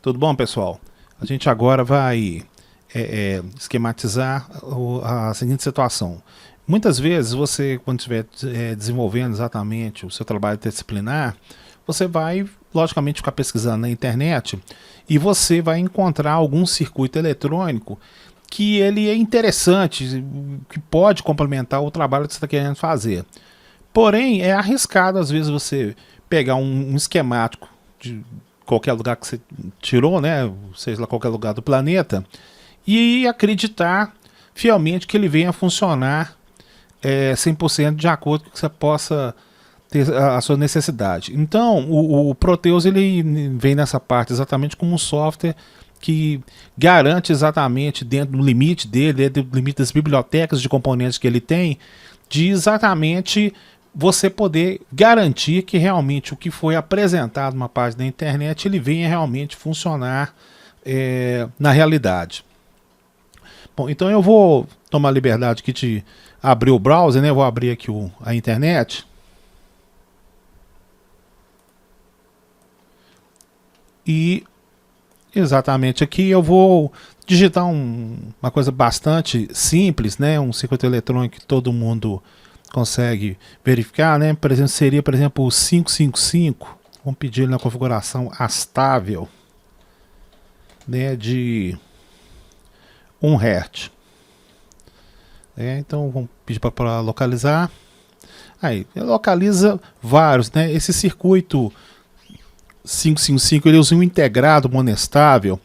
Tudo bom, pessoal? A gente agora vai esquematizar a seguinte situação. Muitas vezes você, quando estiver desenvolvendo exatamente o seu trabalho disciplinar, você vai, logicamente, ficar pesquisando na internet e você vai encontrar algum circuito eletrônico que ele é interessante, que pode complementar o trabalho que você está querendo fazer. Porém, é arriscado às vezes você pegar um esquemático de qualquer lugar que você tirou, né, seja lá qualquer lugar do planeta, e acreditar fielmente que ele venha funcionar 100% de acordo com que você possa ter a sua necessidade. Então, o Proteus ele vem nessa parte exatamente como um software que garante exatamente dentro do limite dele, dentro do limite das bibliotecas de componentes que ele tem, de exatamente você poder garantir que realmente o que foi apresentado numa página da internet ele venha realmente funcionar na realidade. Bom, então eu vou tomar a liberdade aqui de abrir o browser, né? Eu vou abrir aqui a internet. E exatamente aqui eu vou digitar uma coisa bastante simples, né? Um circuito eletrônico que todo mundo consegue verificar, né? Por exemplo, seria, por exemplo, o 555. Vamos pedir ele na configuração astável, né? De 1 Hz. Então vamos pedir para localizar. Aí, localiza vários, né? Esse circuito 555 ele usa um integrado monestável,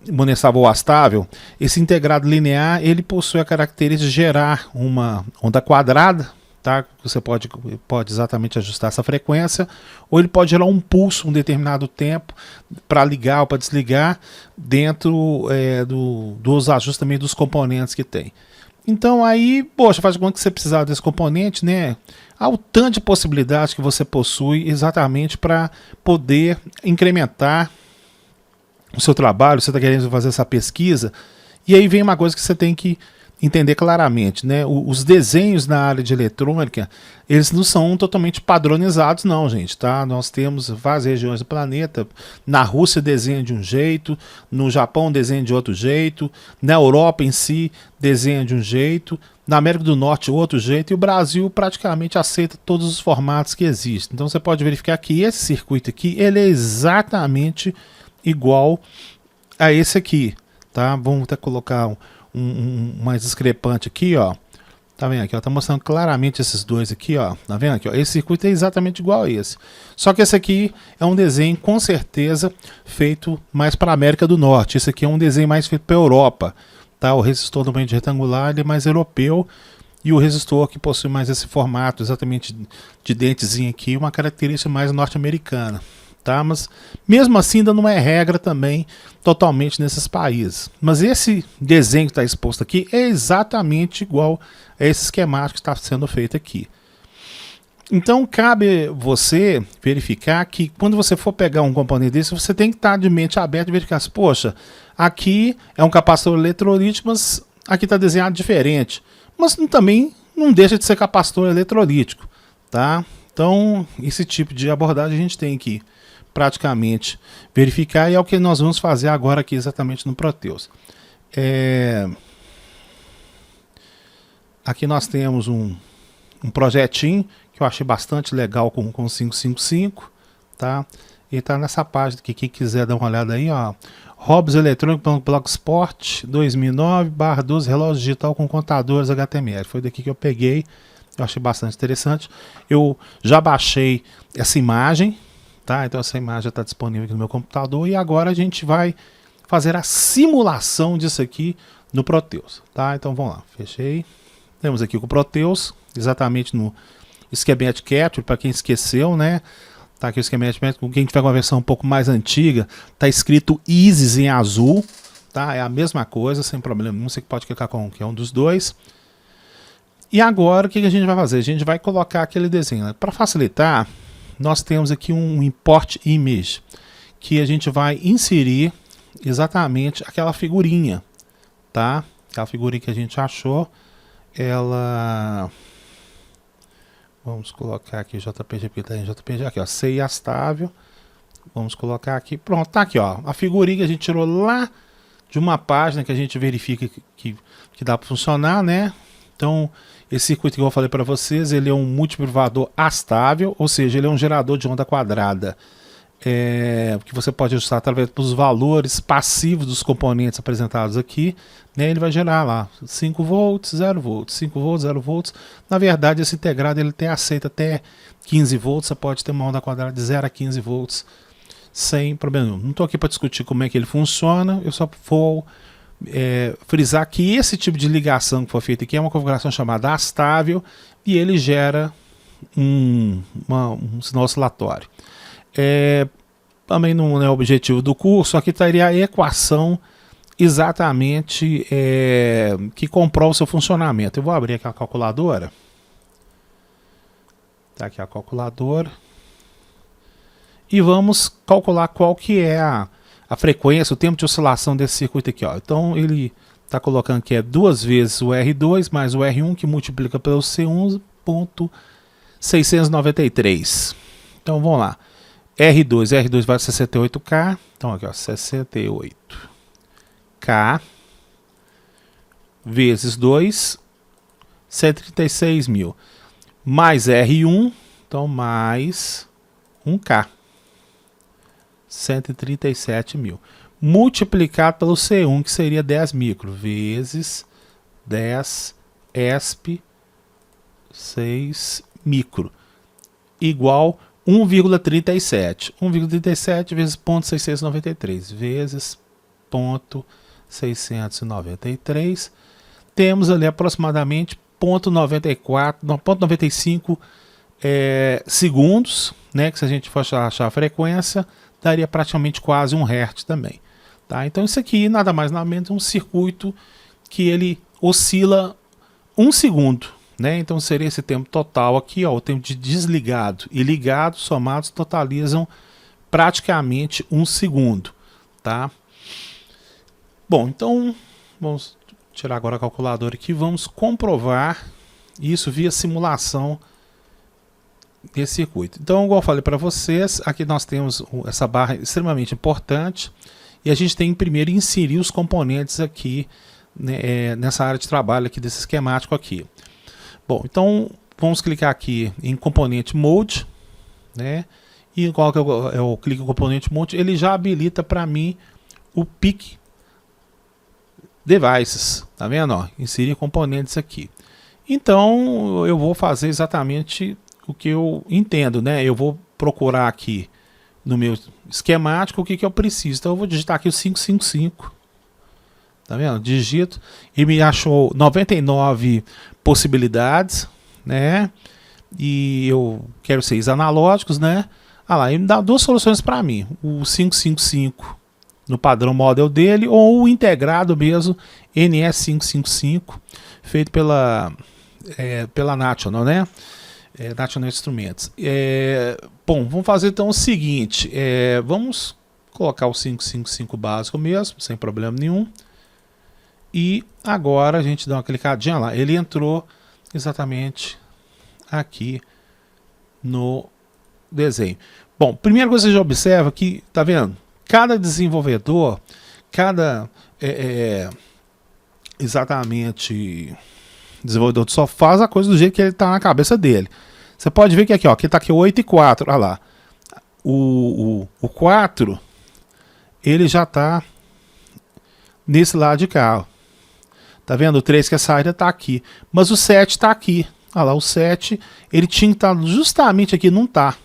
monestável ou astável. Esse integrado linear ele possui a característica de gerar uma onda quadrada, tá? Você pode exatamente ajustar essa frequência, ou ele pode gerar um pulso um determinado tempo para ligar ou para desligar dentro dos ajustamentos dos componentes que tem. Então aí, poxa, faz de conta que você precisar desse componente, né? Há o tanto de possibilidades que você possui exatamente para poder incrementar o seu trabalho, você está querendo fazer essa pesquisa, e aí vem uma coisa que você tem que entender claramente, né? Os desenhos na área de eletrônica, eles não são totalmente padronizados não, gente, tá? Nós temos várias regiões do planeta, na Rússia desenha de um jeito, no Japão desenha de outro jeito, na Europa em si desenha de um jeito, na América do Norte outro jeito, e o Brasil praticamente aceita todos os formatos que existem. Então você pode verificar que esse circuito aqui, ele é exatamente igual a esse aqui, tá? Vamos até colocar mais discrepante aqui, ó. Tá vendo aqui, ó? Tá mostrando claramente esses dois aqui, ó. Tá vendo aqui, ó? Esse circuito é exatamente igual a esse. Só que esse aqui é um desenho com certeza feito mais para a América do Norte. Esse aqui é um desenho mais feito para a Europa, tá? O resistor do mente retangular ele é mais europeu e o resistor que possui mais esse formato exatamente de dentezinho aqui, uma característica mais norte-americana. Tá? Mas mesmo assim ainda não é regra também totalmente nesses países. Mas esse desenho que está exposto aqui é exatamente igual a esse esquemático que está sendo feito aqui. Então cabe você verificar que quando você for pegar um componente desse, você tem que estar de mente aberta e verificar, poxa, aqui é um capacitor eletrolítico, mas aqui está desenhado diferente. Mas também não deixa de ser capacitor eletrolítico, tá? Então esse tipo de abordagem a gente tem que praticamente verificar, e é o que nós vamos fazer agora aqui exatamente no Proteus. Aqui nós temos um projetinho que eu achei bastante legal com 555, tá? E tá nessa página que quem quiser dar uma olhada aí, ó. Hobbies eletrônicos Blogspot 2009/12 relógio digital com contadores HTML. Foi daqui que eu peguei, eu achei bastante interessante. Eu já baixei essa imagem, tá? Então essa imagem está disponível aqui no meu computador e agora a gente vai fazer a simulação disso aqui no Proteus, tá? Então vamos lá, fechei. Temos aqui o Proteus, exatamente no Schematic Capture, para quem esqueceu, né? Tá aqui o Schematic Capture, quem tiver uma versão um pouco mais antiga, tá escrito ISIS em azul, tá? É a mesma coisa, sem problema nenhum, você pode clicar com que é um dos dois. E agora o que a gente vai fazer? A gente vai colocar aquele desenho. Para facilitar, nós temos aqui um import image, que a gente vai inserir exatamente aquela figurinha, tá? Aquela figurinha que a gente achou, ela... Vamos colocar aqui JPG, porque tá em JPG, aqui ó, CI astável, Vamos colocar aqui, pronto, tá aqui, ó, a figurinha que a gente tirou lá de uma página que a gente verifica que dá para funcionar, né? Então, esse circuito que eu falei para vocês, ele é um multiprivador astável, ou seja, ele é um gerador de onda quadrada, que você pode ajustar através dos valores passivos dos componentes apresentados aqui, né? Ele vai gerar lá 5 volts, 0 volts, 5 volts, 0 volts. Na verdade, esse integrado ele aceita até 15 volts, você pode ter uma onda quadrada de 0 a 15 volts sem problema nenhum. Não estou aqui para discutir como é que ele funciona, eu só vou frisar que esse tipo de ligação que foi feita aqui é uma configuração chamada astável e ele gera um sinal oscilatório. Também não é o objetivo do curso, aqui estaria a equação exatamente que comprova o seu funcionamento. Eu vou abrir aqui a calculadora. Tá aqui a calculadora. E vamos calcular qual que é a frequência, o tempo de oscilação desse circuito aqui, ó. Então ele está colocando que é 2 vezes o R2 mais o R1 que multiplica pelo C1.693. Então vamos lá. R2 vai 68K. Então aqui, ó, 68K vezes 2, 136 mil. Mais R1, então mais 1K. 137 mil. Multiplicado pelo C1, que seria 10 micro, vezes 10 ESP 6 micro, igual 1,37. 1,37 vezes 0,693, vezes 0,693. Temos ali aproximadamente 0,95 segundos, né? Que se a gente for achar a frequência, daria praticamente quase 1 Hz também. Tá? Então isso aqui nada mais nada menos um circuito que ele oscila 1 segundo. Né? Então seria esse tempo total aqui, ó, o tempo de desligado e ligado somados totalizam praticamente 1 segundo. Tá? Bom, então vamos tirar agora a calculadora aqui, vamos comprovar isso via simulação desse circuito. Então, igual eu falei para vocês, aqui nós temos essa barra extremamente importante e a gente tem que primeiro inserir os componentes aqui, né, nessa área de trabalho aqui desse esquemático aqui. Bom, então vamos clicar aqui em componente mode, né? E igual que eu clico em componente mode, ele já habilita para mim o PIC Devices, tá vendo? Ó, inserir componentes aqui. Então eu vou fazer exatamente o que eu entendo, né? Eu vou procurar aqui no meu esquemático o que eu preciso. Então eu vou digitar aqui o 555. Tá vendo? Digito e me achou 99 possibilidades, né? E eu quero 6 analógicos, né? Ah lá, ele me dá 2 soluções para mim. O 555 no padrão model dele ou o integrado mesmo NS555 feito pela National, né? National Instruments. Bom, vamos fazer então o seguinte, vamos colocar o 555 básico mesmo, sem problema nenhum. E agora a gente dá uma clicadinha lá, ele entrou exatamente aqui no desenho. Bom, primeira coisa que você já observa que, tá vendo? Cada desenvolvedor, desenvolvedor de software faz a coisa do jeito que ele está na cabeça dele. Você pode ver que aqui, ó, aqui está aqui 8 e 4, olha lá. O 4, ele já está nesse lado de cá, ó. Tá vendo? O 3 que é a saída está aqui, mas o 7 está aqui. Olha lá, o 7, ele tinha que estar justamente aqui, não está.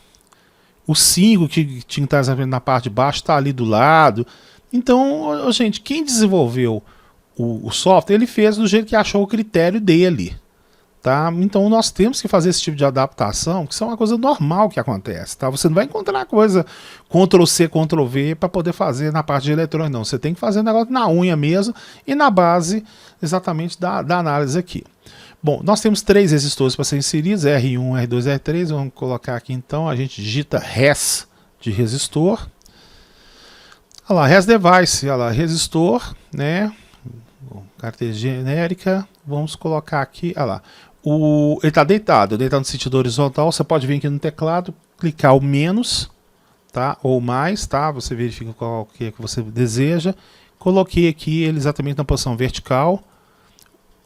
O 5 que tinha que estar na parte de baixo está ali do lado. Então, gente, quem desenvolveu o software, ele fez do jeito que achou o critério dele. Tá? Então nós temos que fazer esse tipo de adaptação, que isso é uma coisa normal que acontece. Tá? Você não vai encontrar coisa Ctrl+C, Ctrl+V para poder fazer na parte de eletrônica, não. Você tem que fazer o negócio na unha mesmo e na base exatamente da análise aqui. Bom, nós temos 3 resistores para serem inseridos, R1, R2, R3. Vamos colocar aqui então, a gente digita res de resistor. Olha lá, res device, olha lá, resistor, né? Característica genérica, vamos colocar aqui, olha lá. Ele está deitado no sentido horizontal, você pode vir aqui no teclado, clicar o menos, tá? Ou mais, tá? Você verifica qual que é que você deseja. Coloquei aqui ele exatamente na posição vertical,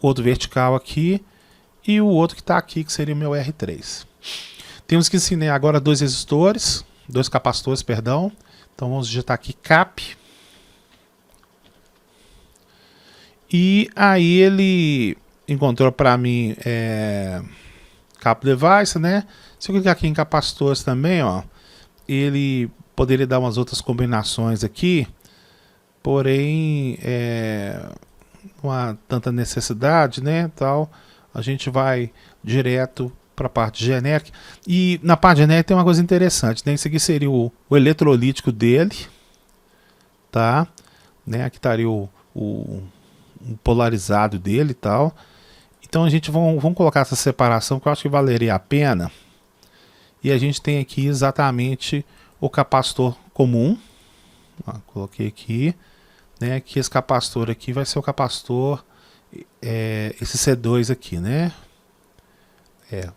outro vertical aqui e o outro que está aqui, que seria o meu R3. Temos que ensinar agora dois capacitores, perdão. Então vamos digitar aqui cap. E aí ele encontrou para mim cap device, né? Se eu clicar aqui em capacitores também, ó, ele poderia dar umas outras combinações aqui, porém não há tanta necessidade, né? Tal, a gente vai direto para a parte genérica. E na parte genérica tem uma coisa interessante, né? Esse aqui seria o eletrolítico dele, tá? Né? Aqui estaria o polarizado dele e tal. Então a gente vamos colocar essa separação que eu acho que valeria a pena. E a gente tem aqui exatamente o capacitor comum. Ó, coloquei aqui, né? Que esse capacitor aqui vai ser o capacitor, esse C2 aqui, né?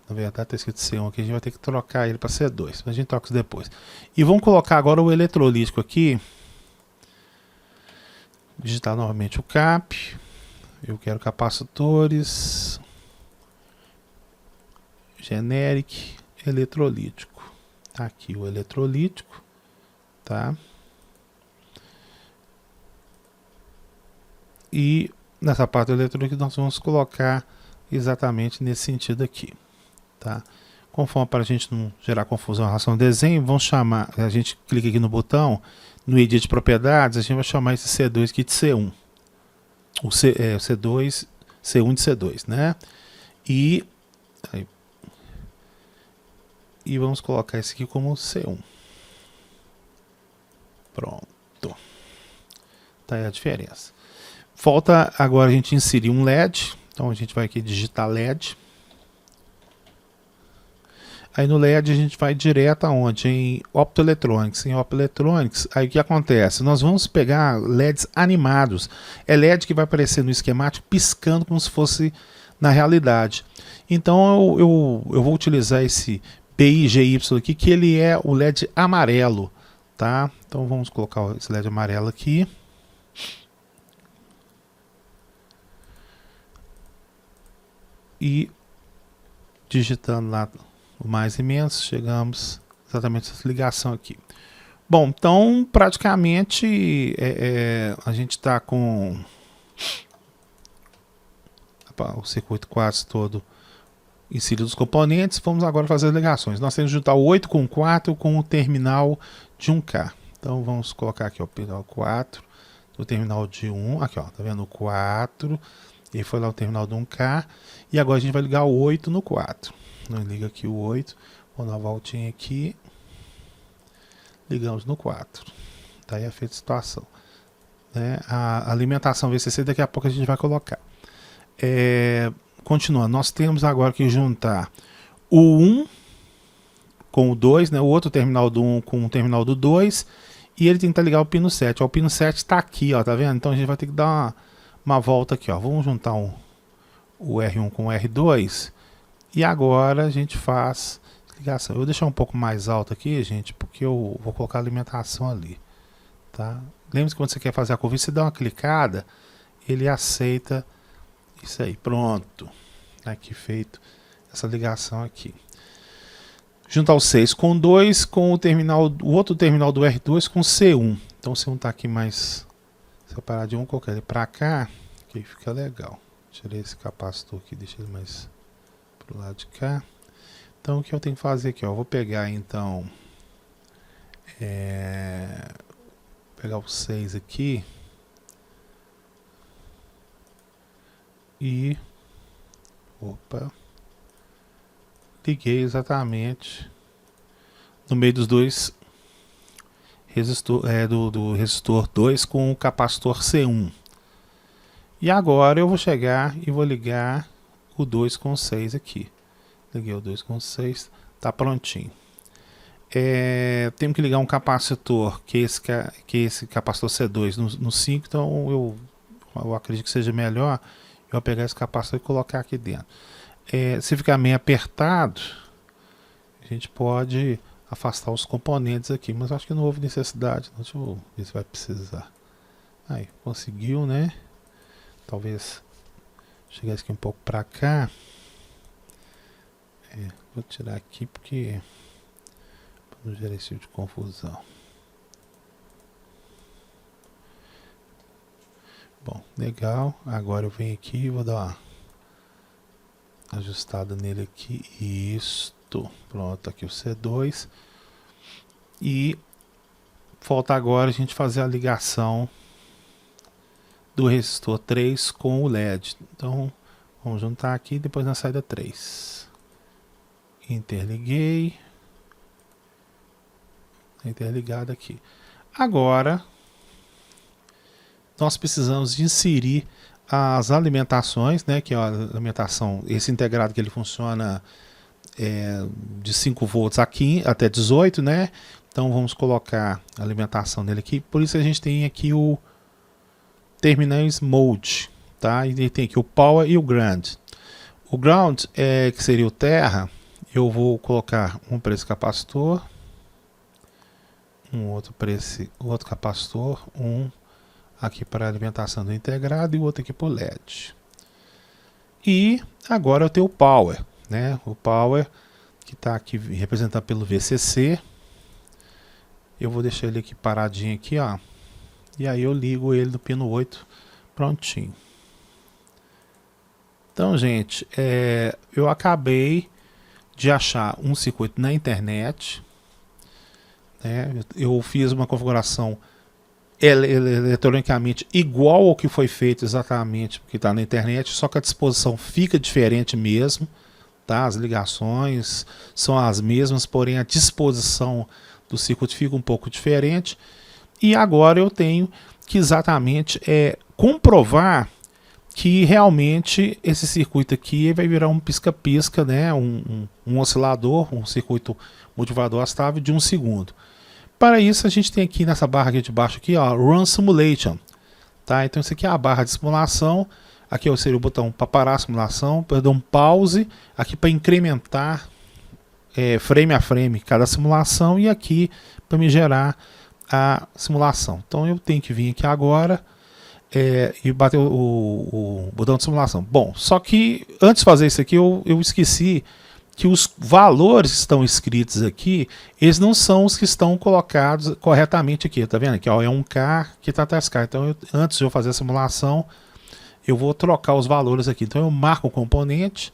Na verdade está escrito C1 aqui, a gente vai ter que trocar ele para C2, mas a gente troca isso depois. E vamos colocar agora o eletrolítico aqui. Digitar novamente o cap. Eu quero capacitores, generic, eletrolítico. Tá aqui o eletrolítico, tá? E nessa parte do eletrolítico nós vamos colocar exatamente nesse sentido aqui, tá? Conforme, para a gente não gerar confusão em relação ao desenho, vamos chamar, a gente clica aqui no botão, no edit propriedades, a gente vai chamar esse C2 aqui de C1. O C2, C1 de C2, né? E vamos colocar esse aqui como C1. Pronto. Tá aí a diferença. Falta agora a gente inserir um LED. Então a gente vai aqui digitar LED. Aí no LED a gente vai direto aonde? Em Optoelectronics. Em Optoelectronics, aí o que acontece? Nós vamos pegar LEDs animados. É LED que vai aparecer no esquemático piscando como se fosse na realidade. Então eu vou utilizar esse PIGY aqui, que ele é o LED amarelo, tá? Então vamos colocar esse LED amarelo aqui. E digitando lá o mais imenso, chegamos exatamente a essa ligação aqui. Bom, então praticamente a gente está com o circuito quase todo inserido dos componentes. Vamos agora fazer as ligações. Nós temos que juntar o 8 com o 4 com o terminal de 1K. Então vamos colocar aqui o terminal 4 do terminal de 1. Aqui, ó, tá vendo o 4. E foi lá o terminal do 1K. E agora a gente vai ligar o 8 no 4. Nós liga aqui o 8. Vou dar uma voltinha aqui. Ligamos no 4. Tá aí a feita a situação. Né? A alimentação VCC daqui a pouco a gente vai colocar. Continuando, nós temos agora que juntar o 1 com o 2, né? O outro terminal do 1 com o terminal do 2. E ele tem que ligar o pino 7. Ó, o pino 7 está aqui, ó, tá vendo? Então a gente vai ter que dar uma volta aqui, ó. Vamos juntar o R1 com o R2 e agora a gente faz ligação. Eu vou deixar um pouco mais alto aqui, gente, porque eu vou colocar a alimentação ali, tá? Lembre-se que quando você quer fazer a curva, você dá uma clicada, ele aceita isso aí. Pronto, aqui feito essa ligação aqui. Juntar o 6 com 2 com o outro terminal do R2 com C1. Então o C1 está aqui mais separar de um, colocar ele para cá, que fica legal. Tirei esse capacitor aqui, deixei ele mais pro lado de cá. Então o que eu tenho que fazer aqui, ó, eu vou pegar então pegar o 6 aqui e liguei exatamente no meio dos dois resistor, do resistor 2 com o capacitor C1. E agora eu vou chegar e vou ligar o 2 com 6 aqui. Liguei o 2 com 6, tá prontinho. Temos que ligar um capacitor, que é esse capacitor C2 no 5, então eu acredito que seja melhor eu pegar esse capacitor e colocar aqui dentro. Se ficar meio apertado, a gente pode afastar os componentes aqui, mas acho que não houve necessidade. Deixa eu ver se vai precisar. Aí, conseguiu, né? Talvez chegar aqui um pouco para cá. Vou tirar aqui porque para não gerar esse tipo de confusão. Bom, legal. Agora eu venho aqui e vou dar uma ajustada nele aqui. Isto. Pronto, aqui o C2. E falta agora a gente fazer a ligação do resistor 3 com o LED. Então, vamos juntar aqui depois na saída 3. Interliguei. Interligado aqui. Agora, nós precisamos de inserir as alimentações, né, que é a alimentação, esse integrado que ele funciona de 5 volts aqui até 18, né? Então vamos colocar a alimentação dele aqui. Por isso a gente tem aqui o Terminais Mode, tá? E ele tem aqui o Power e o Ground. O Ground que seria o terra. Eu vou colocar um para esse capacitor, um outro para esse outro capacitor, um aqui para a alimentação do integrado e o outro aqui para o LED. E agora eu tenho o Power, né? O Power que está aqui representado pelo VCC. Eu vou deixar ele aqui paradinho aqui, ó. E aí eu ligo ele no pino 8, prontinho. Então, gente, eu acabei de achar um circuito na internet, né? Eu fiz uma configuração eletronicamente igual ao que foi feito exatamente porque está na internet, só que a disposição fica diferente mesmo, tá? As ligações são as mesmas, porém a disposição do circuito fica um pouco diferente. E agora eu tenho que exatamente comprovar que realmente esse circuito aqui vai virar um pisca-pisca, né? Um oscilador, um circuito motivador estável de 1 segundo. Para isso a gente tem aqui nessa barra aqui de baixo aqui, ó, Run Simulation, tá? Então isso aqui é a barra de simulação. Aqui seria o botão para parar a simulação, para dar um pause, aqui para incrementar frame a frame cada simulação e aqui para me gerar a simulação. Então eu tenho que vir aqui agora e bater o botão de simulação. Bom, só que antes de fazer isso aqui eu esqueci que os valores que estão escritos aqui, eles não são os que estão colocados corretamente aqui, tá vendo? Aqui ó, é 1K, aqui tá 3K. Então antes de eu fazer a simulação, eu vou trocar os valores aqui. Então eu marco o componente,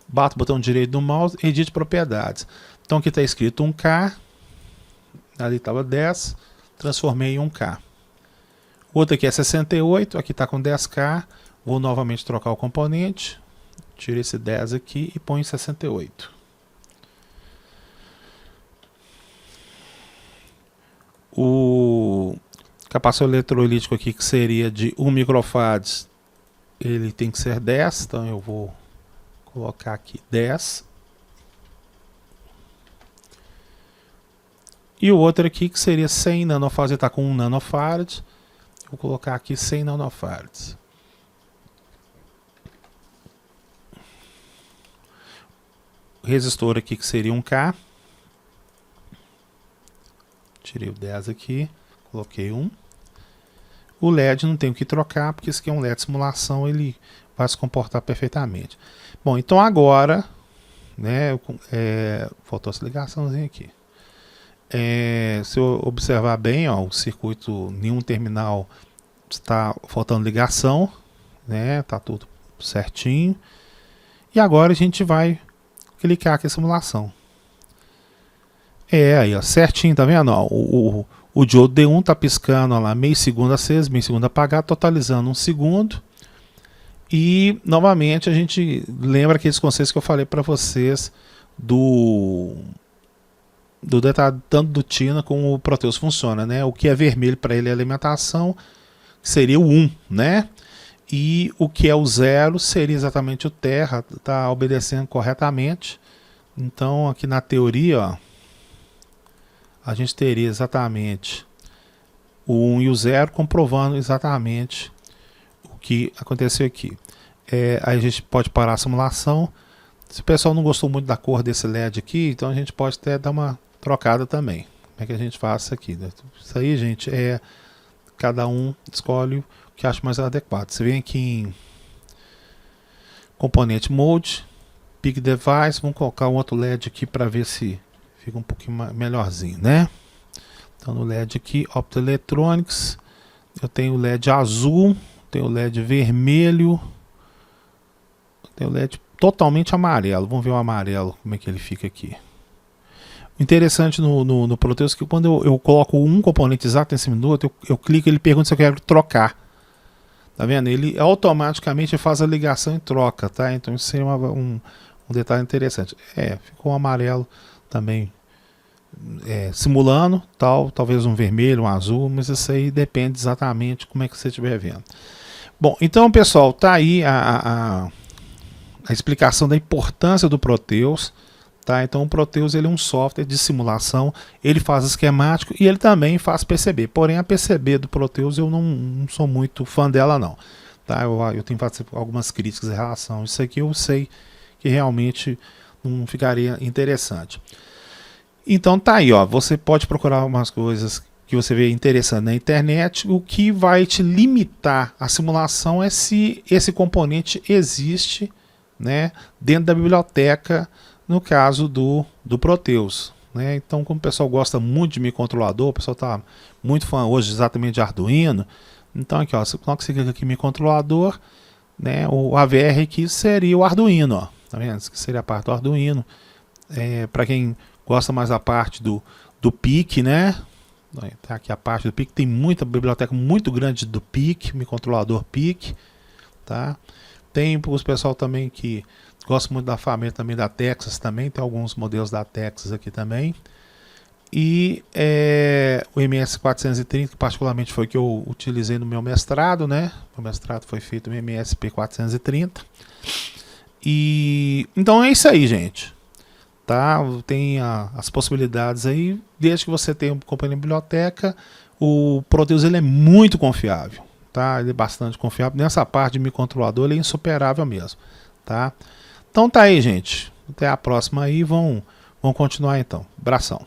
bato o botão direito do mouse, edite propriedades. Então aqui está escrito 1K, ali estava 10, transformei em 1K. O outro aqui é 68, aqui está com 10K, vou novamente trocar o componente, tiro esse 10 aqui e ponho 68. O capacitor eletrolítico aqui, que seria de 1 microfarads, ele tem que ser 10, então eu vou colocar aqui 10. E o outro aqui que seria 100 nanofarads, ele está com 1 nanofarad. Vou colocar aqui 100 nanofarads. O resistor aqui que seria 1K. Tirei o 10 aqui, coloquei 1. O LED não tenho que trocar, porque esse aqui é um LED simulação, ele vai se comportar perfeitamente. Bom, então agora, né, faltou essa ligaçãozinha aqui. Se eu observar bem, ó, o circuito, nenhum terminal está faltando ligação, né, tá tudo certinho. E agora a gente vai clicar aqui em simulação. Aí, ó, certinho, tá vendo? Ó, o diodo D1 tá piscando, ó lá, meio segundo aceso, meio segundo apagado, totalizando 1 segundo. E novamente a gente lembra aqueles conceitos que eu falei para vocês do detalhe tanto do Tina como o Proteus funciona, né? O que é vermelho para ele é alimentação, seria o 1, né? E o que é o 0 seria exatamente o terra, tá obedecendo corretamente. Então aqui na teoria, ó, a gente teria exatamente o 1 e o 0 comprovando exatamente o que aconteceu aqui. Aí a gente pode parar a simulação. Se o pessoal não gostou muito da cor desse LED aqui, então a gente pode até dar uma trocada também. Como é que a gente faz isso aqui? Isso aí, gente, cada um escolhe o que acha mais adequado. Você vem aqui em Componente Mode, Pick Device, vamos colocar um outro LED aqui para ver se fica um pouquinho melhorzinho, né? Então no LED aqui, Optoelectronics, eu tenho o LED azul, tenho o LED vermelho, tenho o LED totalmente amarelo. Vamos ver o amarelo, como é que ele fica aqui. O interessante no Proteus é que quando eu coloco um componente exato em cima do outro, eu clico e ele pergunta se eu quero trocar. Tá vendo? Ele automaticamente faz a ligação e troca, tá? Então isso seria um detalhe interessante. Ficou um amarelo também simulando, talvez um vermelho, um azul, mas isso aí depende exatamente como é que você estiver vendo. Bom, então pessoal, tá aí a explicação da importância do Proteus. Tá? Então o Proteus ele é um software de simulação, ele faz esquemático e ele também faz PCB. Porém a PCB do Proteus eu não sou muito fã dela não. Tá? Eu tenho feito algumas críticas em relação a isso aqui, eu sei que realmente não ficaria interessante. Então tá aí, ó, você pode procurar umas coisas que você vê interessante na internet. O que vai te limitar a simulação é se esse componente existe, né, dentro da biblioteca, no caso do Proteus, né? Então, como o pessoal gosta muito de microcontrolador, o pessoal está muito fã hoje exatamente de Arduino. Então aqui, ó, você clica aqui em microcontrolador, né? O AVR aqui seria o Arduino, ó, tá vendo? Isso aqui seria a parte do Arduino. Para quem gosta mais da parte do PIC, né? Tá aqui a parte do PIC, tem muita biblioteca muito grande do PIC, microcontrolador PIC, tá? Tem os pessoal também que gosto muito da família também da Texas também, tem alguns modelos da Texas aqui também. E o MS430, que particularmente foi que eu utilizei no meu mestrado, né? O mestrado foi feito no MSP430. E então é isso aí, gente. Tá? Tem as possibilidades aí, desde que você tenha um companheiro de biblioteca. O Proteus ele é muito confiável, tá? Ele é bastante confiável. Nessa parte de microcontrolador ele é insuperável mesmo, tá? Então tá aí, gente. Até a próxima aí. Vão continuar então. Abração.